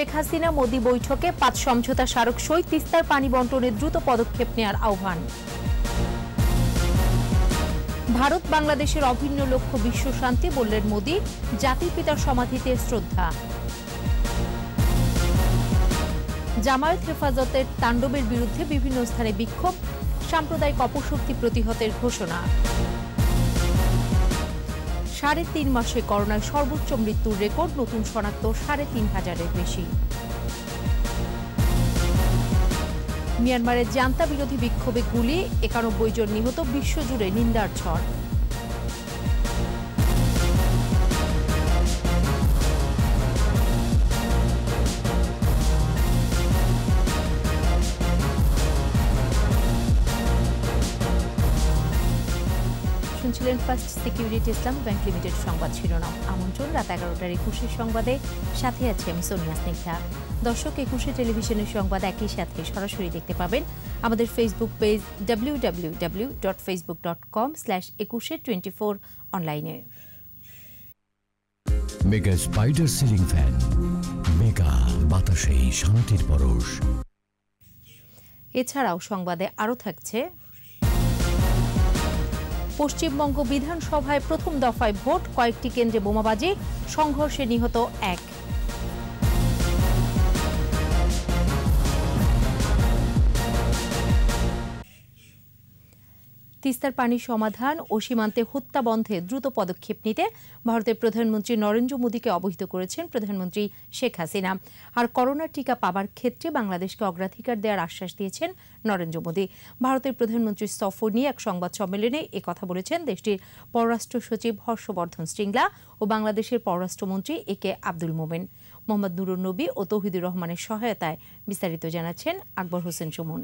শেখ হাসিনা মোদি বৈঠকে 5 সমঝোতা স্মারক সই, তিস্তার পানি বন্টনে দ্রুত পদক্ষেপ নেওয়ার আহ্বান। ভারত বাংলাদেশের অভিন্ন লক্ষ্য বিশ্ব শান্তি, বললেন মোদি। জাতির পিতার সমাধিতে শ্রদ্ধা। জামায়াত হেফাজতের তাণ্ডবের বিরুদ্ধে বিভিন্ন স্থানে বিক্ষোভ, সাম্প্রদায়িক অপশক্তি প্রতিহতের ঘোষণা। 3.5 মাসে করোনায় সর্বোচ্চ মৃত্যুর রেকর্ড, নতুন শনাক্ত 3,500-এর বেশি। মিয়ানমারের জান্তা বিরোধী বিক্ষোভে গুলি, 91 জন নিহত, বিশ্বজুড়ে নিন্দার ঝড়। শুনছিলেন ফার্স্ট সিকিউরিটি ইসলাম ব্যাংক লিমিটেড সংবাদ শিরোনাম। আমন্ত্রণ রাত 11টার 21 সংবাদে, সাথে আছে আমি সোনিয়া স্নিগ্ধা। দর্শক, 21 টেলিভিশনের সংবাদ একই সাথে সরাসরি দেখতে পাবেন আমাদের ফেসবুক পেজ www.facebook.com/2124 অনলাইনে। Mega spider ceiling fan, mega বাতাসে শান্তির পরশ। এছাড়াও সংবাদে আরও থাকছে, পশ্চিমবঙ্গ বিধানসভায় প্রথম দফায় ভোট, কয়েকটি কেন্দ্রে বোমাবাজি, সংঘর্ষে নিহত 1। তিস্তার পানি সমাধান ও সীমান্তে হত্যা বন্ধে দ্রুত পদক্ষেপ নিতে ভারতের প্রধানমন্ত্রী নরেন্দ্র মোদীকে অবহিত করেছেন প্রধানমন্ত্রী শেখ হাসিনা। আর করোনা টিকা পাবার ক্ষেত্রে বাংলাদেশকে অগ্রাধিকার দেওয়ার আশ্বাস দিয়েছেন নরেন্দ্র মোদী। ভারতের প্রধানমন্ত্রীর সফর নিয়ে এক সংবাদ সম্মেলনে একথা বলেছেন দেশটির পররাষ্ট্র সচিব হর্ষবর্ধন শ্রীংলা ও বাংলাদেশের পররাষ্ট্রমন্ত্রী একে আব্দুল মোমেন। মোহাম্মদ নুরুন নবী ও তৌহিদুর রহমানের সহায়তায় বিস্তারিত জানাচ্ছেন আকবর হোসেন সুমন।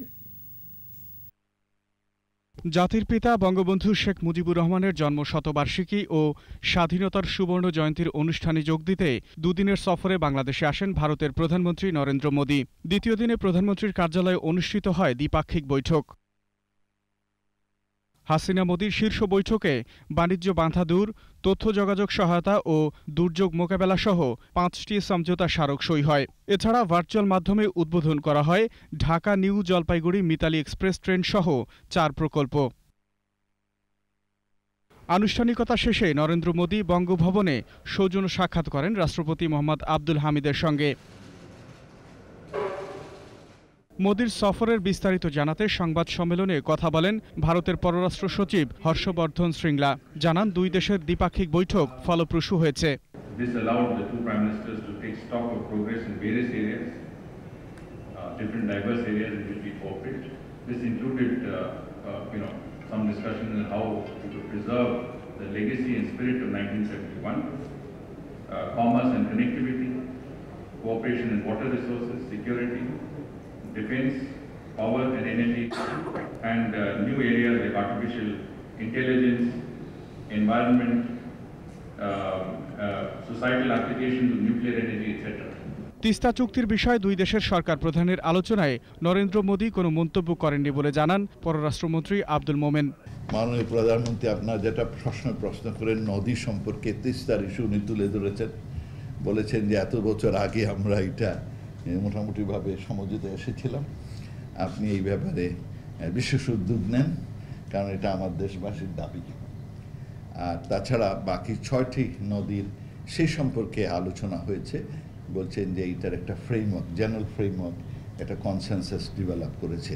জাতির পিতা বঙ্গবন্ধু শেখ মুজিবুর রহমানের জন্ম শতবার্ষিকী ও স্বাধীনতার সুবর্ণ জয়ন্তীর অনুষ্ঠানে যোগ দিতে দুদিনের সফরে বাংলাদেশে আসেন ভারতের প্রধানমন্ত্রী নরেন্দ্র মোদী। দ্বিতীয় দিনে প্রধানমন্ত্রীর কার্যালয়ে অনুষ্ঠিত হয় দ্বিপাক্ষিক বৈঠক। হাসিনা মোদীর শীর্ষ বৈঠকে বাণিজ্য বাধা দূর, তথ্য যোগাযোগ সহায়তা ও দুর্যোগ মোকাবেলা সহ 5টি সমঝোতা স্মারক সই হয়। এছাড়া ভার্চুয়াল মাধ্যমে উদ্বোধন করা হয় ঢাকা নিউ জলপাইগুড়ি মিতালি এক্সপ্রেস ট্রেন সহ 4 প্রকল্প। আনুষ্ঠানিকতা শেষে নরেন্দ্র মোদী বঙ্গভবনে সৌজন্য সাক্ষাৎ করেন রাষ্ট্রপতি মোহাম্মদ আব্দুল হামিদের সঙ্গে। মোদীর সফরের বিস্তারিত জানাতে সংবাদ সম্মেলনে কথা বলেন ভারতের পররাষ্ট্র সচিব হর্ষবর্ধন শ্রীংলা। জানান, দুই দেশের দ্বিপাক্ষিক বৈঠক ফলপ্রসূ হয়েছে। Defense, power and energy, and new areas like artificial intelligence, environment, societal applications of nuclear energy, etc. Teesta চুক্তির বিষয়ে দুই দেশের সরকার প্রধানের আলোচনায় নরেন্দ্র মোদী কোনো মন্তব্য করেননি বলে জানান পররাষ্ট্রমন্ত্রী আব্দুল মোমেন। মাননীয় প্রধানমন্ত্রী আপনার যেটা প্রশ্ন করেন নদী সম্পর্কে, তিস্তার ইস্যু উনি তুলে ধরেছেন, বলেছেন যে এত বছর আগে আমরা এটা মোটামুটিভাবে সমঝোতায় এসেছিলাম। আপনি এই ব্যাপারে বিশেষ উদ্যোগ নেন, কারণ এটা আমার দেশবাসীর দাবি। আর তাছাড়া বাকি 6টি নদীর সেই সম্পর্কে আলোচনা হয়েছে। বলছেন যে এইটার একটা ফ্রেমওয়ার্ক, জেনারেল ফ্রেমওয়ার্ক, একটা কনসেনসাস ডেভেলপ করেছে।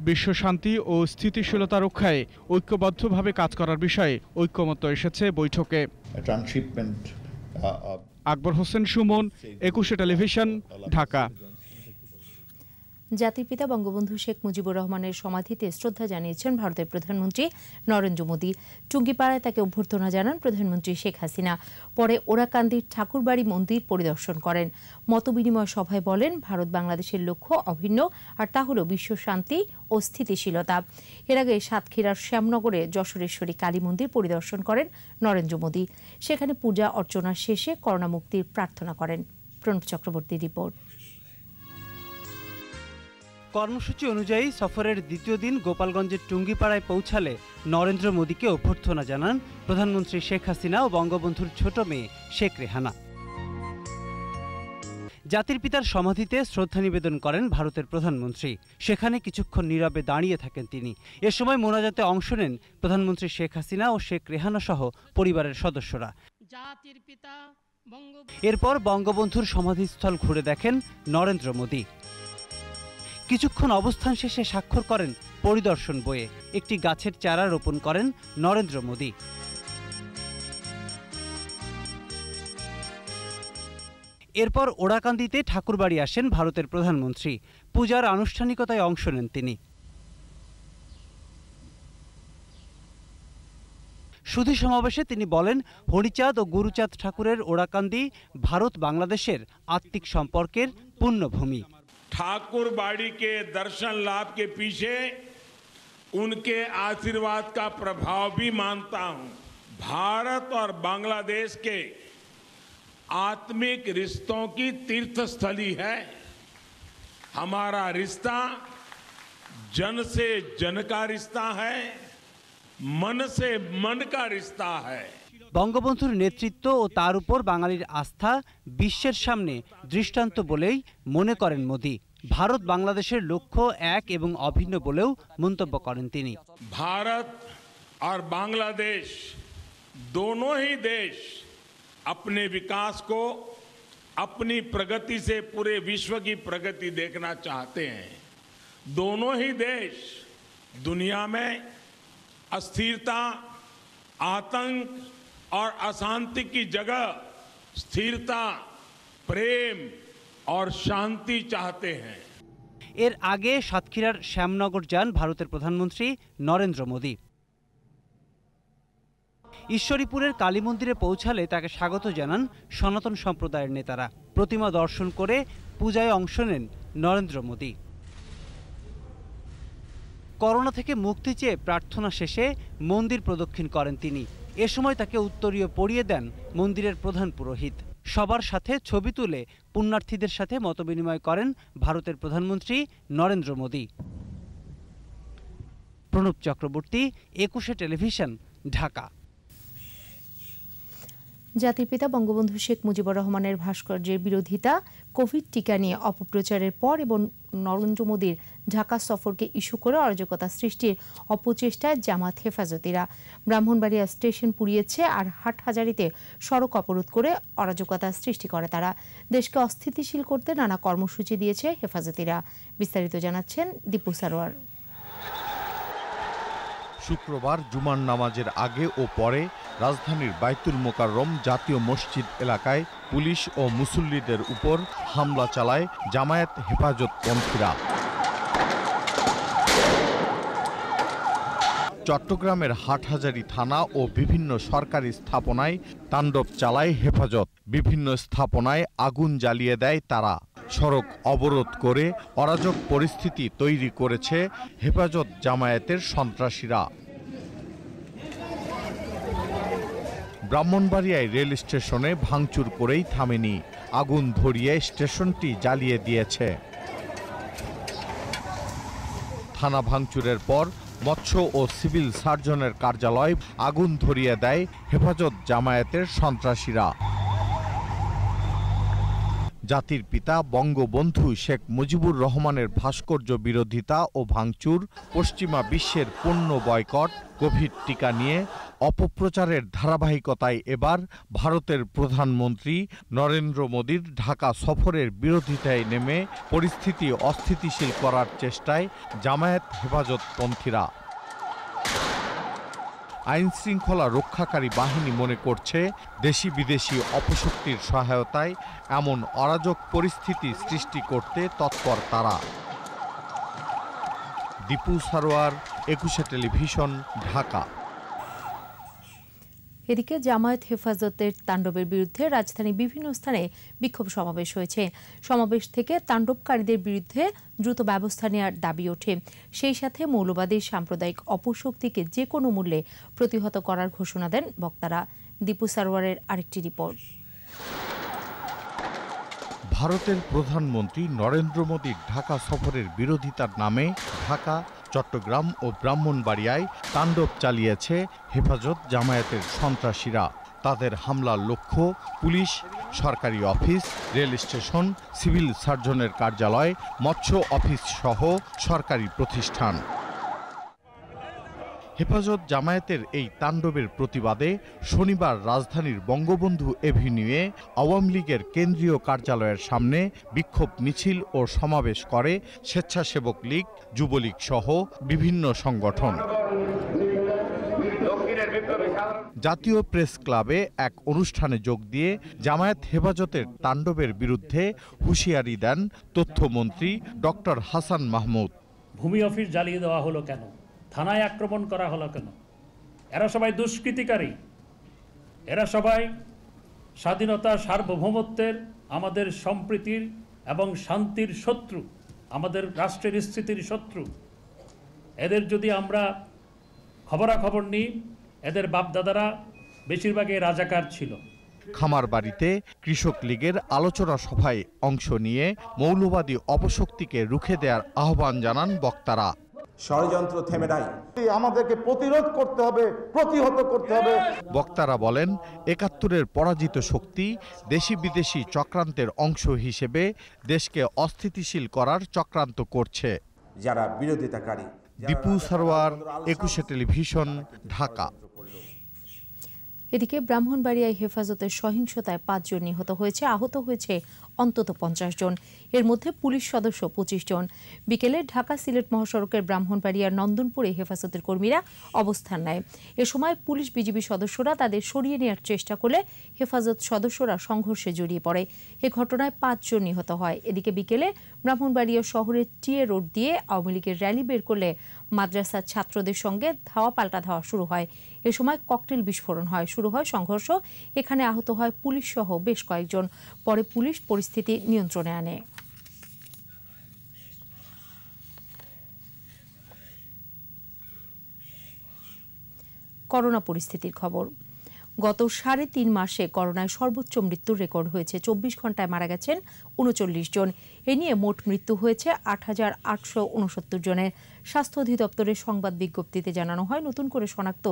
বিশ্ব শান্তি ও স্থিতিশীলতা রক্ষায় ঐক্যবদ্ধভাবে কাজ করার বিষয়ে ঐক্যমত্য এসেছে বৈঠকে। ট্রান্সশিপমেন্ট। আকবর হোসেন সুমন, 21 টেলিভিশন, ঢাকা। জাতির পিতা বঙ্গবন্ধু শেখ মুজিবুর রহমানের সমাধিতে শ্রদ্ধা জানিয়েছেন ভারতের প্রধানমন্ত্রী নরেন্দ্র মোদী। টুঙ্গিপাড়ায় তাকে অভ্যর্থনা জানান প্রধানমন্ত্রী শেখ হাসিনা। পরে ওরাকান্দির ঠাকুরবাড়ি মন্দির পরিদর্শন করেন। মতবিনিময় সভায় বলেন, ভারত বাংলাদেশের লক্ষ্য অভিন্ন, আর তা হল বিশ্ব শান্তি ও স্থিতিশীলতা। এর আগে সাতক্ষীরার শ্যামনগরে যশোরেশ্বরী কালী মন্দির পরিদর্শন করেন নরেন্দ্র মোদী। সেখানে পূজা অর্চনা শেষে করোনা মুক্তির প্রার্থনা করেন। প্রণব চক্রবর্তীর রিপোর্ট। কর্মসূচি অনুযায়ী সফরের দ্বিতীয় দিন গোপালগঞ্জের টুঙ্গিপাড়ায় পৌঁছালে নরেন্দ্র মোদীকে অভ্যর্থনা জানান প্রধানমন্ত্রী শেখ হাসিনা ও বঙ্গবন্ধুর ছোট মেয়ে শেখ রেহানা। জাতির পিতার সমাধিতে শ্রদ্ধা নিবেদন করেন ভারতের প্রধানমন্ত্রী। সেখানে কিছুক্ষণ নীরবে দাঁড়িয়ে থাকেন তিনি। এ সময় মোনাজাতে অংশ নেন প্রধানমন্ত্রী শেখ হাসিনা ও শেখ রেহানা সহ পরিবারের সদস্যরা। এরপর বঙ্গবন্ধুর সমাধিস্থল ঘুরে দেখেন নরেন্দ্র মোদী। কিছুক্ষণ অবস্থান শেষে স্বাক্ষর করেন পরিদর্শন বইয়ে। একটি গাছের চারা রোপণ করেন নরেন্দ্র মোদী। এরপর ওরাকান্দিতে ঠাকুরবাড়ি আসেন ভারতের প্রধানমন্ত্রী। পূজার আনুষ্ঠানিকতায় অংশ নেন তিনি। সুধী সমাবেশে তিনি বলেন, হরিচাঁদ ও গুরুচাঁদ ঠাকুরের ওরাকান্দি ভারত বাংলাদেশের आत्मिक সম্পর্কের पुण्यभूमि। ठाकुरबाड़ी के दर्शन लाभ के पीछे उनके आशीर्वाद का प्रभाव भी मानता हूं। भारत और बांग्लादेश के आत्मिक रिश्तों की तीर्थस्थली है। हमारा रिश्ता जन से जन का रिश्ता है, मन से मन का रिश्ता है। বঙ্গবন্ধুর নেতৃত্ব ও তার উপর বাঙালির আস্থা বিশ্বের সামনে দৃষ্টান্ত বলেই মনে করেন মোদী। ভারত বাংলাদেশের লক্ষ্য এক এবং অভিন্ন বলেও মন্তব্য করেন তিনি। भारत और बांग्लादेश दोनों ही देश अपने विकास को अपनी प्रगति से पूरे विश्व की प्रगति देखना चाहते हैं। दोनों ही देश दुनिया में अस्थिरता, आतंक और अशांति की जगह स्थिरता, प्रेम और शांति चाहते हैं। এর আগে সাতক্ষীরার শ্যামনগর যান ভারতের প্রধানমন্ত্রী নরেন্দ্র মোদী। ঈশ্বরীপুরের কালী মন্দিরে পৌঁছালে তাকে স্বাগত জানান সনাতন সম্প্রদায়ের নেতারা। প্রতিমা দর্শন করে পূজায় অংশ নেন নরেন্দ্র মোদী। করোনা থেকে মুক্তি চেয়ে প্রার্থনা শেষে মন্দির প্রদক্ষিণ করেন তিনি। এ সময় তাকে উত্তরীয় পরিয়ে দেন মন্দিরের প্রধান পুরোহিত। সবার সাথে ছবি তুলে পুণ্যার্থীদের সাথে মতবিনিময় করেন ভারতের প্রধানমন্ত্রী নরেন্দ্র মোদী। প্রণব চক্রবর্তী, 21 টেলিভিশন, ঢাকা। জাতির পিতা বঙ্গবন্ধু শেখ মুজিবুর রহমানের ভাস্কর্যের বিরোধিতা, কোভিড টিকা নিয়ে অপপ্রচারের পর এবং নরেন্দ্র মোদীর ঢাকা সফরকে ইস্যু করে অরাজকতা সৃষ্টির অপচেষ্টায় জামাত হেফাজতিরা ব্রাহ্মণবাড়িয়া স্টেশন পুড়িয়েছে আর হাটহাজারীতে সড়ক অবরোধ করে অরাজকতা সৃষ্টি করে তারা। দেশকে অস্থিতিশীল করতে নানা কর্মসূচি দিয়েছে হেফাজতিরা। বিস্তারিত জানাচ্ছেন দীপু সারোয়ার। শুক্রবার জুমার নামাজের আগে ও পরে রাজধানীর বাইতুল মোকাররম জাতীয় মসজিদ এলাকায় পুলিশ ও মুসল্লিদের উপর হামলা চালায় জামায়াত হেফাজতপন্থীরা। চট্টগ্রামের হাটহাজারী থানা ও বিভিন্ন সরকারি স্থাপনায় তাণ্ডব চালায় হেফাজত। বিভিন্ন স্থাপনায় আগুন জ্বালিয়ে দেয় তারা। সড়ক অবরোধ করে অরাজক পরিস্থিতি তৈরি করেছে হেফাজত জামায়াতের সন্ত্রাসীরা। ব্রাহ্মণবাড়িয়ায় রেল স্টেশনে ভাঙচুর করেই থামেনি, আগুন ধরিয়ে স্টেশনটি জ্বালিয়ে দিয়েছে। থানা ভাঙচুরের পর মৎস্য ও সিভিল সার্জনের কার্যালয় আগুন ধরিয়ে দেয় হেফাজত জামায়াতের সন্ত্রাসীরা। জাতির পিতা বঙ্গবন্ধু শেখ মুজিবুর রহমানের ভাস্কর্য বিরোধিতা ও ভাঙচুর, পশ্চিমা বিশ্বের পণ্য বয়কট, কোভিড টিকা নিয়ে অপপ্রচারের ধারাবাহিকতায় এবার ভারতের প্রধানমন্ত্রী নরেন্দ্র মোদীর ঢাকা সফরের বিরোধিতায় নেমে পরিস্থিতি অস্থিতিশীল করার চেষ্টায় জামায়াত হেফাজতপন্থীরা। আইন শৃঙ্খলা রক্ষাকারী বাহিনী মনে করছে দেশি বিদেশি অপশক্তির সহায়তায় এমন অরাজক পরিস্থিতি সৃষ্টি করতে তৎপর তারা। দীপু সারোয়ার, 21 টেলিভিশন, ঢাকা। এদিকে জামায়াত হেফাজতের তাণ্ডবের বিরুদ্ধে রাজধানীর বিভিন্ন স্থানে বিক্ষোভ সমাবেশ হয়েছে। সমাবেশ থেকে তাণ্ডবকারীদের বিরুদ্ধে দ্রুত ব্যবস্থা নেওয়ার দাবি ওঠে। সেই সাথে মৌলবাদী সাম্প্রদায়িক অপশক্তিকে যে কোনো মূল্যে প্রতিহত করার ঘোষণা দেন বক্তারা। দীপু সারোয়ারের আরেকটি রিপোর্ট। ভারতের প্রধানমন্ত্রী নরেন্দ্র মোদীর ঢাকা সফরের বিরোধিতার নামে ঢাকা, চট্টগ্রাম ও ব্রাহ্মণবাড়িয়ায় তাণ্ডব চালিয়েছে হেফাজত জামায়াতের সন্ত্রাসীরা। তাদের হামলার লক্ষ্য পুলিশ সরকারি অফিস, রেল স্টেশন, সিভিল সার্জনের কার্যালয়, মৎস্য অফিস সহ সরকারি প্রতিষ্ঠান। হেফাজত জামায়াতের এই তাণ্ডবের প্রতিবাদে শনিবার রাজধানীর বঙ্গবন্ধু এভিনিউয়ে আওয়ামী লীগের কেন্দ্রীয় কার্যালয়ের সামনে বিক্ষোভ মিছিল ও সমাবেশ করে স্বেচ্ছাসেবক লীগ, যুবলীগ সহ বিভিন্ন সংগঠন। জাতীয় প্রেস ক্লাবে এক অনুষ্ঠানে যোগ দিয়ে জামায়াত হেফাজতের তাণ্ডবের বিরুদ্ধে হুঁশিয়ারি দেন তথ্যমন্ত্রী ডক্টর হাসান মাহমুদ। ভূমি অফিস জ্বালিয়ে দেওয়া হলো কেন? থানায় আক্রমণ করা হলো কেন? এরা সবাই দুষ্কৃতিকারী, এরা সবাই স্বাধীনতা, সার্বভৌমত্বের, আমাদের সম্প্রীতির এবং শান্তির শত্রু, আমাদের রাষ্ট্রের স্থিতির শত্রু। এদের যদি আমরা খবরাখবর নিই, এদের বাপদাদারা বেশিরভাগই রাজাকার ছিল। খামারবাড়িতে কৃষক লীগের আলোচনা সভায় অংশ নিয়ে মৌলবাদী অপশক্তিকে রুখে দেওয়ার আহ্বান জানান বক্তারা। ষড়যন্ত্র থেমে নাই, আমাদেরকে প্রতিরোধ করতে হবে, প্রতিহত করতে হবে। বক্তারা বলেন, ৭১-এর পরাজিত শক্তি দেশি বিদেশি চক্রান্তের অংশ হিসেবে দেশকে অস্থিতিশীল করার চক্রান্ত করছে। যারা বিরোধিতাকারী। দীপু সরওয়ার, ২১ টেলিভিশন, ঢাকা। এদিকে ব্রাহ্মণবাড়িয়ায় হেফাজতের সহিংসতায় ৫ জন নিহত হয়েছে, আহত হয়েছে অন্তত ৫০ জন। এর মধ্যে পুলিশ সদস্য ২৫ জন। বিকেলে ঢাকা সিলেট মহাসড়কের ব্রাহ্মণবাড়িয়ার নন্দনপুরে হেফাজতের কর্মীরা অবস্থান নেয়। এ সময় পুলিশ বিজিবি সদস্যরা তাদের সরিয়ে নেওয়ার চেষ্টা করলে হেফাজত সদস্যরা সংঘর্ষে জড়িয়ে পড়ে। এ ঘটনায় ৫ জন নিহত হয়। এদিকে বিকেলে ব্রাহ্মণবাড়িয়া শহরের টিএ রোড দিয়ে আওয়ামী লীগের র্যালি বের করলে মাদ্রাসার ছাত্রদের সঙ্গে ধাওয়া পাল্টা ধাওয়া শুরু হয়। এ সময় ককটেল বিস্ফোরণ হয়, শুরু হয় সংঘর্ষ। এখানে আহত হয় পুলিশ সহ বেশ কয়েকজন। পরে পুলিশ পরিস্থিতি নিয়ন্ত্রণে আনে। করোনা পরিস্থিতির খবর। গত ৩.৫ মাসে করোনায় সর্বোচ্চ মৃত্যুর রেকর্ড হয়েছে। ২৪ ঘন্টায় মারা গেছেন ৩৯ জন। এ নিয়ে মোট মৃত্যু হয়েছে ৮,৮৬৯ জনের। স্বাস্থ্য অধিদপ্তরের সংবাদ বিজ্ঞপ্তিতে জানানো হয়, নতুন করে শনাক্ত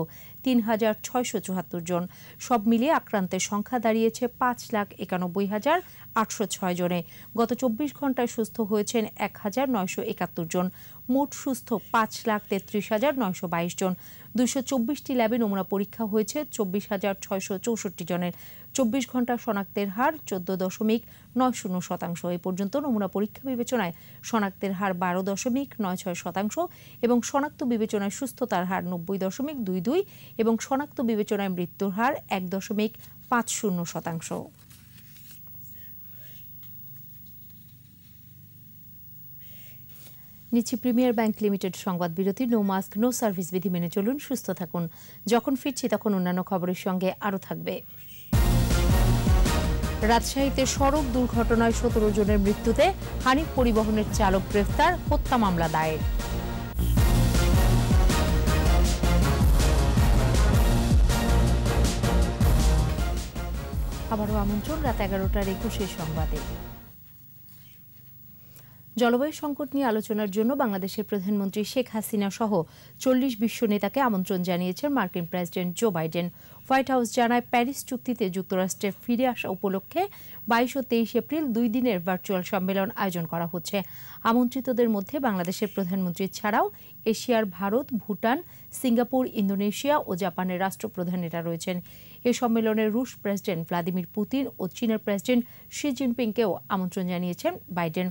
৩,৬৭৪ জন। সব মিলিয়ে আক্রান্তের সংখ্যা দাঁড়িয়েছে ৫,৯১,৮০৬ জনে। গত ২৪ ঘন্টায় সুস্থ হয়েছেন ১,৯৭১ জন। মোট সুস্থ ৫,৩৩,৯২২ জন। ২২৪টি ল্যাবে নমুনা পরীক্ষা হয়েছে ২৪,৬৬৪ জনের। ২৪ ঘন্টা শনাক্তের হার ১৪.৯০%। এ পর্যন্ত নমুনা পরীক্ষা বিবেচনায় শনাক্তের হার ১২.৯৬% এবং শনাক্ত বিবেচনায় সুস্থতার হার ৯০.২২ এবং শনাক্ত বিবেচনায় মৃত্যুর হার ১.৫০%। নিচ্ছি প্রিমিয়ার ব্যাংক লিমিটেড সংবাদ বিরতি। নো মাস্ক নো সার্ভিস বিধি মেনে চলুন, সুস্থ থাকুন। যখন ফিরছি তখন অন্যান্য খবরের সঙ্গে আরও থাকবে। রাজশাহীতে সড়ক দুর্ঘটনায় ১৭ জনের মৃত্যুতে হানিফ পরিবহনের চালক গ্রেফতার, হত্যা মামলা দায়ের। আবারও আমন্ত্রণ রাত ১১টার ২১ সংবাদে। জলবায়ু সংকট নিয়ে আলোচনার জন্য বাংলাদেশের প্রধানমন্ত্রী শেখ হাসিনা সহ ৪০ বিশ্ব নেতাকে আমন্ত্রণ জানিয়েছেন মার্কিন president Joe Biden. White House জানায়, প্যারিস চুক্তিতে যুক্তরাষ্ট্রে ফিরে আসা উপলক্ষে ২২ ও ২৩ এপ্রিল ২ দিনের ভার্চুয়াল সম্মেলন আয়োজন করা হচ্ছে। আমন্ত্রিতদের মধ্যে বাংলাদেশের প্রধানমন্ত্রী ছাড়াও এশিয়ার ভারত, ভুটান, সিঙ্গাপুর, ইন্দোনেশিয়া ও জাপানের রাষ্ট্রপ্রধানেরা রয়েছেন। এ সম্মেলনে রুশ প্রেসিডেন্ট ভ্লাদিমির পুতিন ও চীনের প্রেসিডেন্ট শি জিনপিংকেও আমন্ত্রণ জানিয়েছেন বাইডেন।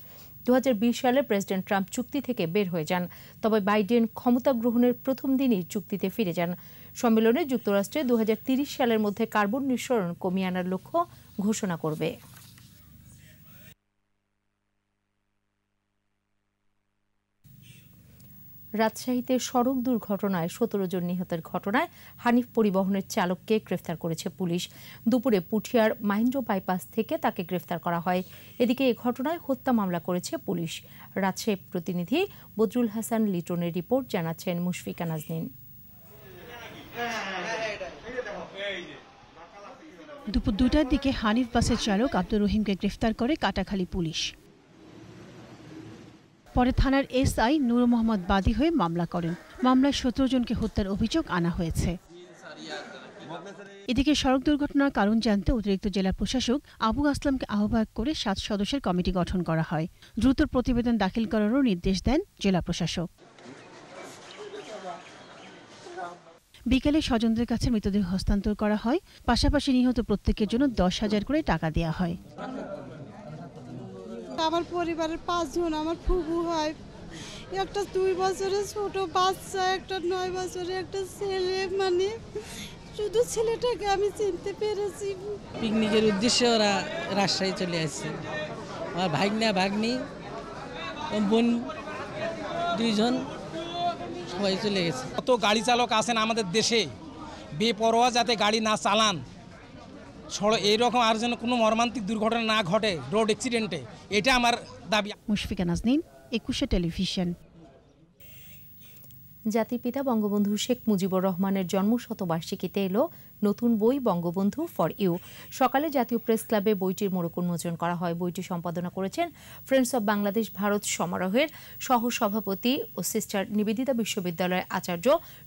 ২০২০ সালে প্রেসিডেন্ট ট্রাম্প চুক্তি থেকে বের হয়ে যান, তবে বাইডেন ক্ষমতা গ্রহণের প্রথম দিনই চুক্তিতে ফিরে যান। সম্মেলনে যুক্তরাষ্ট্রে ২০৩০ সালের মধ্যে কার্বন নিঃসরণ কমিয়ে আনার লক্ষ্য ঘোষণা করবে। রাজশাহীতে সড়ক দুর্ঘটনায় ১৭ জন নিহতের ঘটনায় হানিফ পরিবহনের চালককে গ্রেফতার করেছে পুলিশ। দুপুরে পুঠিয়ার মাহিন্দ্র বাইপাস থেকে তাকে গ্রেফতার করা হয়। এদিকে এ ঘটনায় হত্যা মামলা করেছে পুলিশ। রাজশাহী প্রতিনিধি বদরুল হাসান লিটনের রিপোর্ট, জানাচ্ছেন মুশফিকা নাজনীন। দুপুর ২টার দিকে হানিফ বাসের চালক আব্দুর রহিমকে গ্রেফতার করে কাটাখালী পুলিশ। পরে থানার এসআই নূর মোহাম্মদ বাদী হয়ে মামলা করেন। মামলায় ১৭ জনকে হত্যার অভিযোগ আনা হয়েছে। এদিকে সড়ক দুর্ঘটনার কারণ জানতে অতিরিক্ত জেলা প্রশাসক আবু আসলামকে আহ্বায়ক করে 7 সদস্যের কমিটি গঠন করা হয়। দ্রুত প্রতিবেদন দাখিল করারও নির্দেশ দেন জেলা প্রশাসক। বিকেলে স্বজনদের কাছে মৃতদেহ হস্তান্তর করা হয়। পাশাপাশি নিহত প্রত্যেকের জন্য 10,000 করে টাকা দেওয়া হয়। আমার পরিবারের 5 জন, আমার ফুফু হয়, একটা 2 বছরের ছোট বাচ্চা, একটা 9 বছরের একটা ছেলে, মানে শুধু ছেলেটাকে আমি চিনতে পেরেছি। পিকনিকের উদ্দেশ্যে ওরা রাজশাহী চলে আসছে। আমার ভাগ্না ভাগ্নি বোন 2 জন সবাই চলে গেছে। কত গাড়ি চালক আছেন আমাদের দেশে, বেপরোয়া যাতে গাড়ি না চালান, এইরকম আর যেন কোনো মর্মান্তিক দুর্ঘটনা না ঘটে রোড অ্যাক্সিডেন্টে, এটা আমার দাবি। মুশফিকা নাজনীন, 21 টেলিভিশন। জাতির পিতা বঙ্গবন্ধু শেখ মুজিবুর রহমানের জন্মশতবার্ষিকীতে এলো নতুন বই বঙ্গবন্ধু ফর ইউ। সকালে জাতীয় প্রেস ক্লাবে বইটির মোড়ক উন্মোচন করা হয়। বইটি সম্পাদনা করেছেন ফ্রেন্ডস অব বাংলাদেশ ভারত সমারোহের সহসভাপতি ও সিস্টার নিবেদিতা বিশ্ববিদ্যালয়ের আচার্য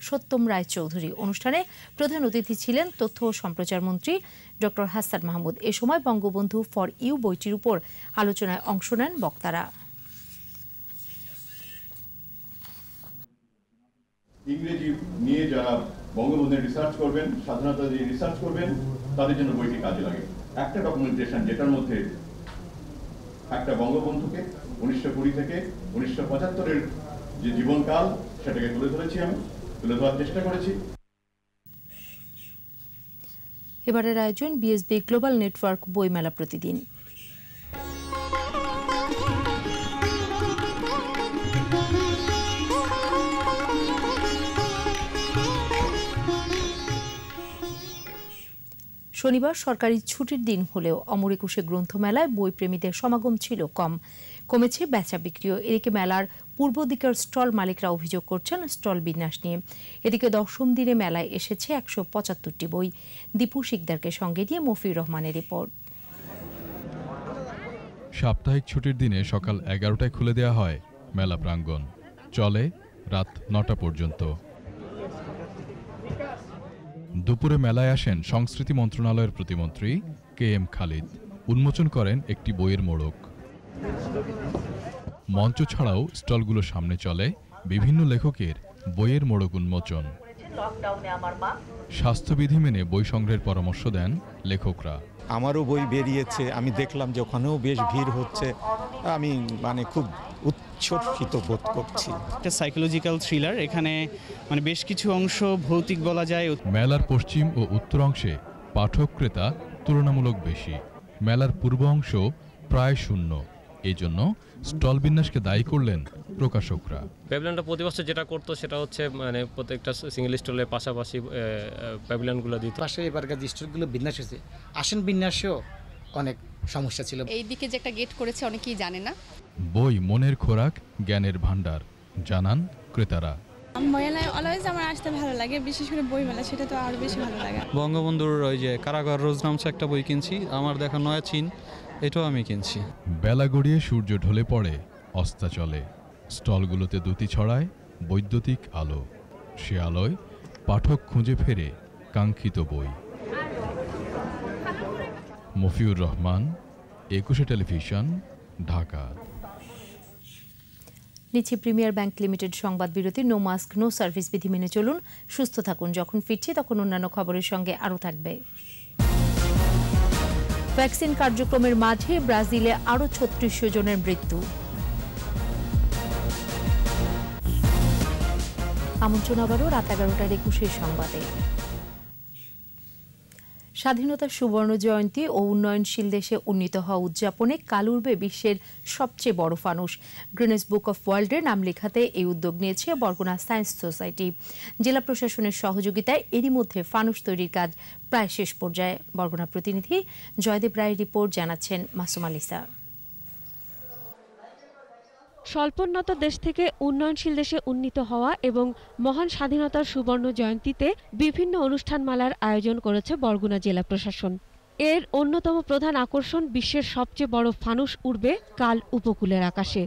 সত্যম রায় চৌধুরী। অনুষ্ঠানে প্রধান অতিথি ছিলেন তথ্য ও সম্প্রচার মন্ত্রী ডক্টর হাসান মাহমুদ। এ সময় বঙ্গবন্ধু ফর ইউ বইটির উপর আলোচনায় অংশ নেন বক্তারা। ইংরেজি নিয়ে যারা বঙ্গবন্ধুর রিসার্চ করবেন, স্বাধীনতা নিয়ে রিসার্চ করবেন, তাদের জন্য বইটি কাজে লাগে। একটা ডকুমেন্টেশন যেটার মধ্যে একটা বঙ্গবন্ধুকে 1920 থেকে 1975-এর যে জীবনকাল সেটাকে তুলে ধরার চেষ্টা করেছি। এবারের আয়োজন বিএসবি গ্লোবাল নেটওয়ার্ক বইমেলা প্রতিদিন। শনিবার সরকারি ছুটির দিন হলেও অমর একুশে গ্রন্থমেলায় বইপ্রেমীদের সমাগম ছিল কমেছে বেচা বিক্রিও। এদিকে মেলার পূর্ব দিকের স্টল মালিকরা অভিযোগ করছেন স্টল বিন্যাস নিয়ে। এদিকে 10ম দিনে মেলায় এসেছে 175টি বই। দীপু শিকদারকে সঙ্গে দিয়ে মফিউর রহমানের রিপোর্ট। সাপ্তাহিক ছুটির দিনে সকাল 11টায় খুলে দেওয়া হয় মেলা প্রাঙ্গণ, চলে রাত 9টা পর্যন্ত। দুপুরে মেলায় আসেন সংস্কৃতি মন্ত্রণালয়ের প্রতিমন্ত্রী KM খালিদ। উন্মোচন করেন একটি বইয়ের মোড়ক। মঞ্চ ছাড়াও স্টলগুলোর সামনে চলে বিভিন্ন লেখকের বইয়ের মোড়ক উন্মোচন। স্বাস্থ্যবিধি মেনে বই সংগ্রহের পরামর্শ দেন লেখকরা। আমারও বই বেরিয়েছে, আমি দেখলাম যে ওখানেও বেশ ভিড় হচ্ছে, আমি খুব উচ্ছ্বসিত বোধ করছি। একটা সাইকোলজিক্যাল থ্রিলার, এখানে বেশ কিছু অংশ ভৌতিক বলা যায়। মেলার পশ্চিম ও উত্তর অংশে পাঠক ক্রেতা তুলনামূলক বেশি। মেলার পূর্ব অংশ প্রায় শূন্য। এই জন্য স্টল বিন্যাসকে দায়ী করলেন প্রকাশকরা। প্যাভিলিয়নটা প্রতি বছর যেটা করতো সেটা হচ্ছে প্রত্যেকটা সিঙ্গেল স্টলের পাশাপাশি প্যাভিলিয়নগুলো দিত। পাশে এবারকার যে স্টলগুলো বিন্যাস হয়েছে, আসন বিন্যাসেও অনেক সমস্যা ছিল। এই দিকে যে একটা গেট করেছে অনেকেই জানে না। বই মনের খোরাক, জ্ঞানের ভান্ডার, জানান ক্রেতারা। মেলায় অলওয়েজ আমার আসতে ভালো লাগে, বিশেষ করে বই মেলা, সেটা তো আরো বেশি ভালো লাগে। বঙ্গবন্ধুর ওই যে কারাগার রোজ নামছে একটা বই কিনছি, আমার দেখা নয়া চিন, এটাও আমি কিনছি। বেলা গড়িয়ে সূর্য ঢলে পড়ে, অস্তাচলে স্টলগুলোতে দ্যুতি ছড়ায় বৈদ্যুতিক আলো। সে আলোয় পাঠক খুঁজে ফেরে কাঙ্ক্ষিত বই। মফিউর রহমান, 21 টেলিভিশন, ঢাকা। নিচে প্রিমিয়ার ব্যাংক লিমিটেড সংবাদ বিরতি। নো মাস্ক নো সার্ভিস বিধি মেনে চলুন, সুস্থ থাকুন। যখন ফিরছি তখন অন্যান্য খবরের সঙ্গে আরও থাকবে। ভ্যাকসিন কার্যক্রমের মাঝে ব্রাজিলে আরও 3600 জনের মৃত্যু। আমন্ত্রণ আবারও রাত 11টার 21 সংবাদে। স্বাধীনতার সুবর্ণ জয়ন্তী ও উন্নয়নশীল দেশে উন্নীত হওয়া উদযাপনে কাল উড়বে বিশ্বের সবচেয়ে বড় ফানুস। গ্রিনেস বুক অফ ওয়ার্ল্ডের নাম লেখাতে এই উদ্যোগ নিয়েছে বরগুনা সায়েন্স সোসাইটি। জেলা প্রশাসনের সহযোগিতায় এরই মধ্যে ফানুস তৈরির কাজ প্রায় শেষ পর্যায়ে। বরগুনা প্রতিনিধি জয়দেব রায়ের রিপোর্ট, জানাচ্ছেন মাসুম আলিসা। স্বল্পোন্নত দেশ থেকে উন্নয়নশীল দেশে উন্নীত হওয়া এবং মহান স্বাধীনতার সুবর্ণ জয়ন্তীতে বিভিন্ন অনুষ্ঠানমালার আয়োজন করেছে বরগুনা জেলা প্রশাসন। এর অন্যতম প্রধান আকর্ষণ বিশ্বের সবচেয়ে বড় ফানুস উড়বে কাল উপকূলের আকাশে।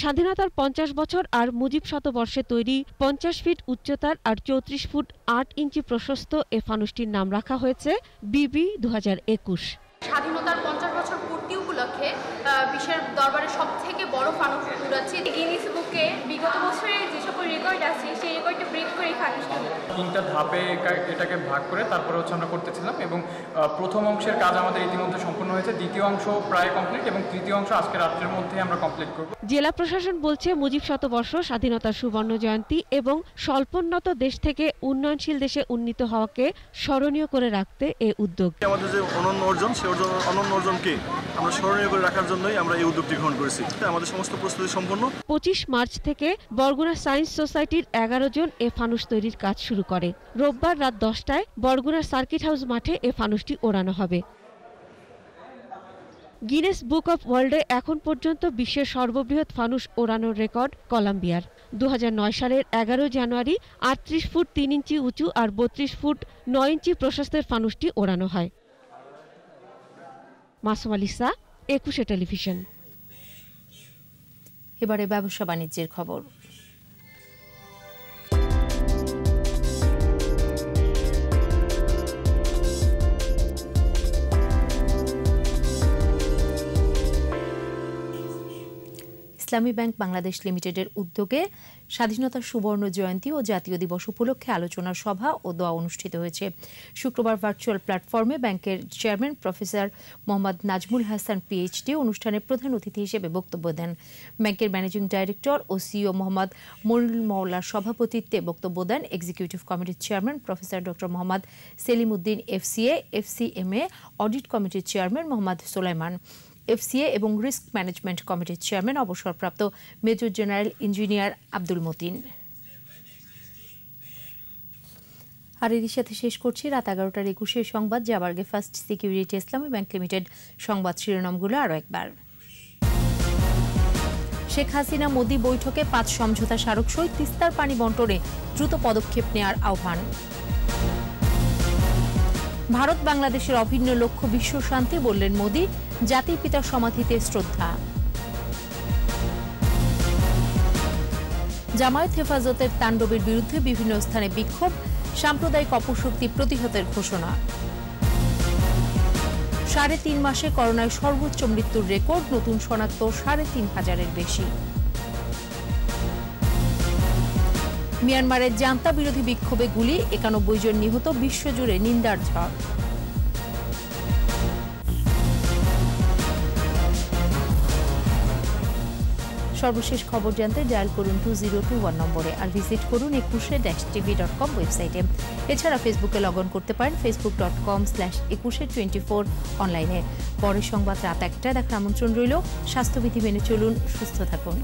স্বাধীনতার 50 বছর আর মুজিব শতবর্ষে তৈরি 50 ফিট উচ্চতার আর 34 ফুট 8 ইঞ্চি প্রশস্ত এ ফানুসটির নাম রাখা হয়েছে বিবি 2021। স্বাধীনতার 50 বছর পূর্তি উপলক্ষে বিশ্বের দরবারে সবথেকে বড় ফানুস উড়াচ্ছে। গিনেস বুকে বিগত বছরের যে সকল রেকর্ড আছে সেই রেকর্ডটা ব্রেক করে ফানুসটা 3টা ধাপে এটাকে ভাগ করে তারপরে আমরা করতেছিলাম এবং প্রথম অংশের কাজ আমাদের ইতিমধ্যে সম্পূর্ণ হয়েছে, দ্বিতীয় অংশ প্রায় কমপ্লিট এবং তৃতীয় অংশ আজকে রাত্রের মধ্যে আমরা কমপ্লিট করব। জেলা প্রশাসন বলছে মুজিব শতবর্ষ, স্বাধীনতার সুবর্ণ জয়ন্তী এবং স্বল্পোন্নত দেশ থেকে উন্নয়নশীল দেশে উন্নীত হওয়াকে স্মরণীয় করে রাখতে এ উদ্যোগ। আমাদের যে অনন্য অর্জন, সেই অনন্য অর্জনকে আমরা স্মরণীয় করে রাখার জন্যই আমরা এই উদ্যোগটি গ্রহণ করেছি। আমাদের সমস্ত প্রস্তুতি সম্পন্ন। 25 মার্চ থেকে বরগুনা সায়েন্স সোসাইটির 11 জন এ ফানুস তৈরির কাজ শুরু করে। রোববার রাত 10টায় বরগুনার সার্কিট হাউস মাঠে এ ফানুসটি ওড়ানো হবে। গিনেস বুক অব ওয়ার্ল্ডে এখন পর্যন্ত বিশ্বের সর্ববৃহৎ ফানুস ওড়ানোর রেকর্ড কলম্বিয়ার। 2009 সালের 11 জানুয়ারি 38 ফুট 3 ইঞ্চি উঁচু আর 32 ফুট 9 ইঞ্চি প্রশস্তের ফানুসটি ওড়ানো হয়। মাসুম আলিসা, 21 টেলিভিশন। এবারে ব্যবসা বাণিজ্যের খবর। ইসলামী ব্যাংক বাংলাদেশ লিমিটেডের উদ্যোগে স্বাধীনতার সুবর্ণ জয়ন্তী ও জাতীয় দিবস উপলক্ষে আলোচনা সভা ও দোয়া অনুষ্ঠিত হয়েছে। শুক্রবার ভার্চুয়াল প্ল্যাটফর্মে ব্যাংকের chairman professor Mohammad Nazmul Hasan PhD অনুষ্ঠানের প্রধান অতিথি হিসেবে বক্তব্য দেন। ব্যাংকের ম্যানেজিং ডাইরেক্টর ও সিইও মোহাম্মদ মনিরুল মওলার সভাপতিত্বে বক্তব্য দেন এক্সিকিউটিভ কমিটির chairman professor doctor Mohammad Selim Uddin FCA, FCMA audit কমিটির চেয়ারম্যান মোহাম্মদ সোলাইমান, এফসিএ এবং রিস্ক ম্যানেজমেন্ট কমিটির চেয়ারম্যান অবসরপ্রাপ্ত major general engineer Abdul Matin. আর এর সাথে শেষ করছি রাত 11টার 21 সংবাদ। যাবার আগে ফার্স্ট সিকিউরিটি ইসলামী ব্যাংক লিমিটেড সংবাদ শিরোনামগুলো আরও একবার। শেখ হাসিনা মোদি বৈঠকে 5 সমঝোতা স্মারক সই, তিস্তার পানি বণ্টনে দ্রুত পদক্ষেপ নেওয়ার আহ্বান। ভারত বাংলাদেশের অভিন্ন লক্ষ্য বিশ্ব শান্তি, বললেন মোদি, জাতির পিতার সমাধিতে শ্রদ্ধা। জামায়াত হেফাজতের তাণ্ডবের বিরুদ্ধে বিভিন্ন স্থানে বিক্ষোভ, সাম্প্রদায়িক অপশক্তি প্রতিহতের ঘোষণা। 3.5 মাসে করোনায় সর্বোচ্চ মৃত্যুর রেকর্ড, নতুন শনাক্ত 3,500-এর বেশি। মিয়ানমারের জান্তা বিরোধী বিক্ষোভে গুলি, 91 জন নিহত, বিশ্বজুড়ে নিন্দার ঝড়। সর্বশেষ খবর জানতে ডায়াল করুন 2021 নম্বরে আর ভিজিট করুন 21-tv.com ওয়েবসাইটে। এছাড়া ফেসবুকে লগ অন করতে পারেন facebook.com/2124 অনলাইনে। পরের সংবাদ রাত 1টায় দেখার আমন্ত্রণ রইল। স্বাস্থ্যবিধি মেনে চলুন, সুস্থ থাকুন।